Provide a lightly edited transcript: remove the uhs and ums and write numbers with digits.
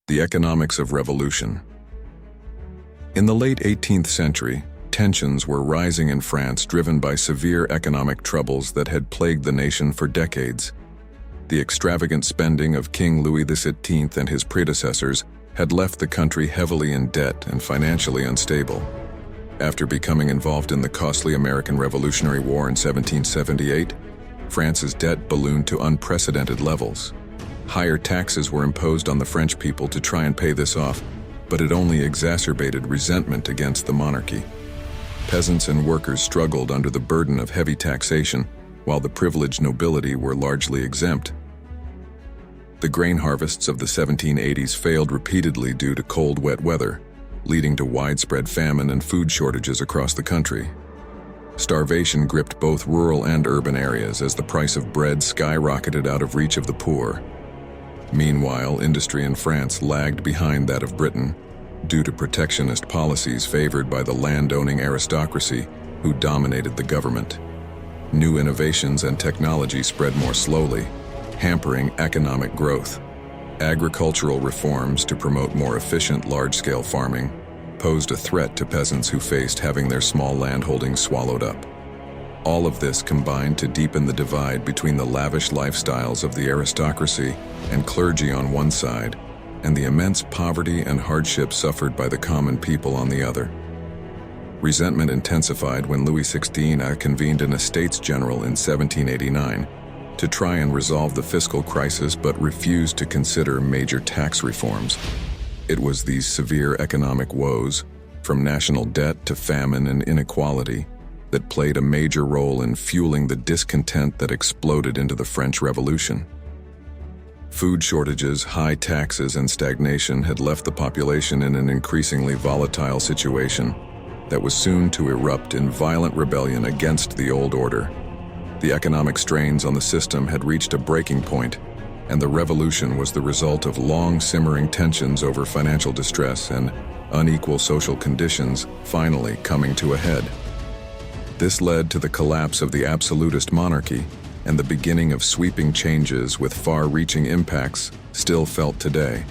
The economics of revolution. In the late 18th century, tensions were rising in France, driven by severe economic troubles that had plagued the nation for decades. The extravagant spending of King Louis XVI and his predecessors had left the country heavily in debt and financially unstable. After becoming involved in the costly American Revolutionary War in 1778, France's debt ballooned to unprecedented levels. Higher taxes were imposed on the French people to try and pay this off, but it only exacerbated resentment against the monarchy. Peasants and workers struggled under the burden of heavy taxation, while the privileged nobility were largely exempt. The grain harvests of the 1780s failed repeatedly due to cold, wet weather, leading to widespread famine and food shortages across the country. Starvation gripped both rural and urban areas as the price of bread skyrocketed out of reach of the poor. Meanwhile, industry in France lagged behind that of Britain due to protectionist policies favored by the land-owning aristocracy who dominated the government. New innovations and technology spread more slowly, hampering economic growth. Agricultural reforms to promote more efficient large-scale farming posed a threat to peasants who faced having their small landholdings swallowed up. All of this combined to deepen the divide between the lavish lifestyles of the aristocracy and clergy on one side, and the immense poverty and hardship suffered by the common people on the other. Resentment intensified when Louis XVI convened an Estates General in 1789 to try and resolve the fiscal crisis, but refused to consider major tax reforms. It was these severe economic woes, from national debt to famine and inequality, that played a major role in fueling the discontent that exploded into the French Revolution. Food shortages, high taxes, and stagnation had left the population in an increasingly volatile situation that was soon to erupt in violent rebellion against the old order. The economic strains on the system had reached a breaking point, and the revolution was the result of long-simmering tensions over financial distress and unequal social conditions finally coming to a head. This led to the collapse of the absolutist monarchy and the beginning of sweeping changes with far-reaching impacts still felt today.